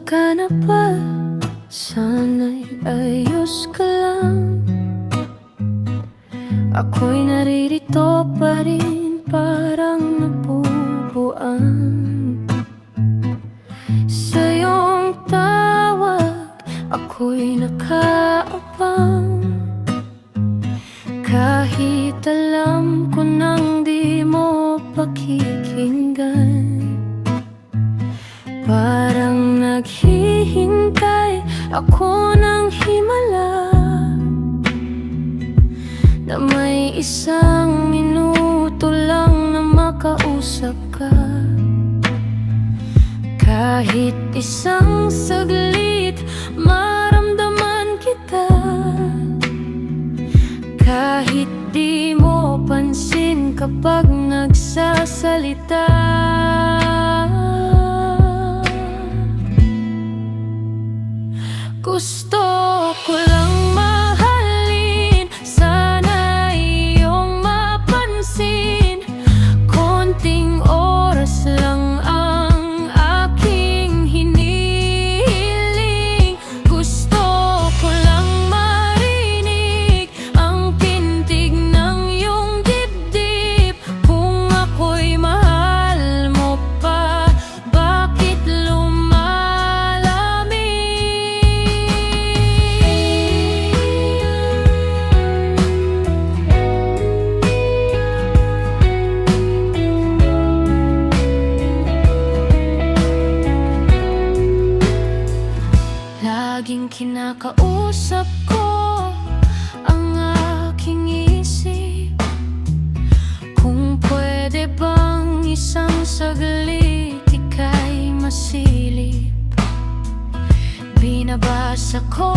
ka na ba? Sana'y ayos ka lang. Ako'y naririto pa rin, parang napupuan. Sa iyong tawag, ako'y nakaabang. Kahit alam ko nang di mo pakikinggan, parang naghihintay ako ng himala, na may isang minuto lang na makausap ka. Kahit isang saglit, maramdaman kita. Kahit di mo pansin kapag nagsasalita. Gusto ko lang mahalin, sana iyong mapansin. Konting oras lang ang aking hinihiling. Gusto ko lang marinig ang pintig ng iyong dibdib. Kung ako'y mahal mo pa, bakit laging kinakausap ko ang aking isip? Kung pwede bang isang saglit ika'y masilip. Binabasa ko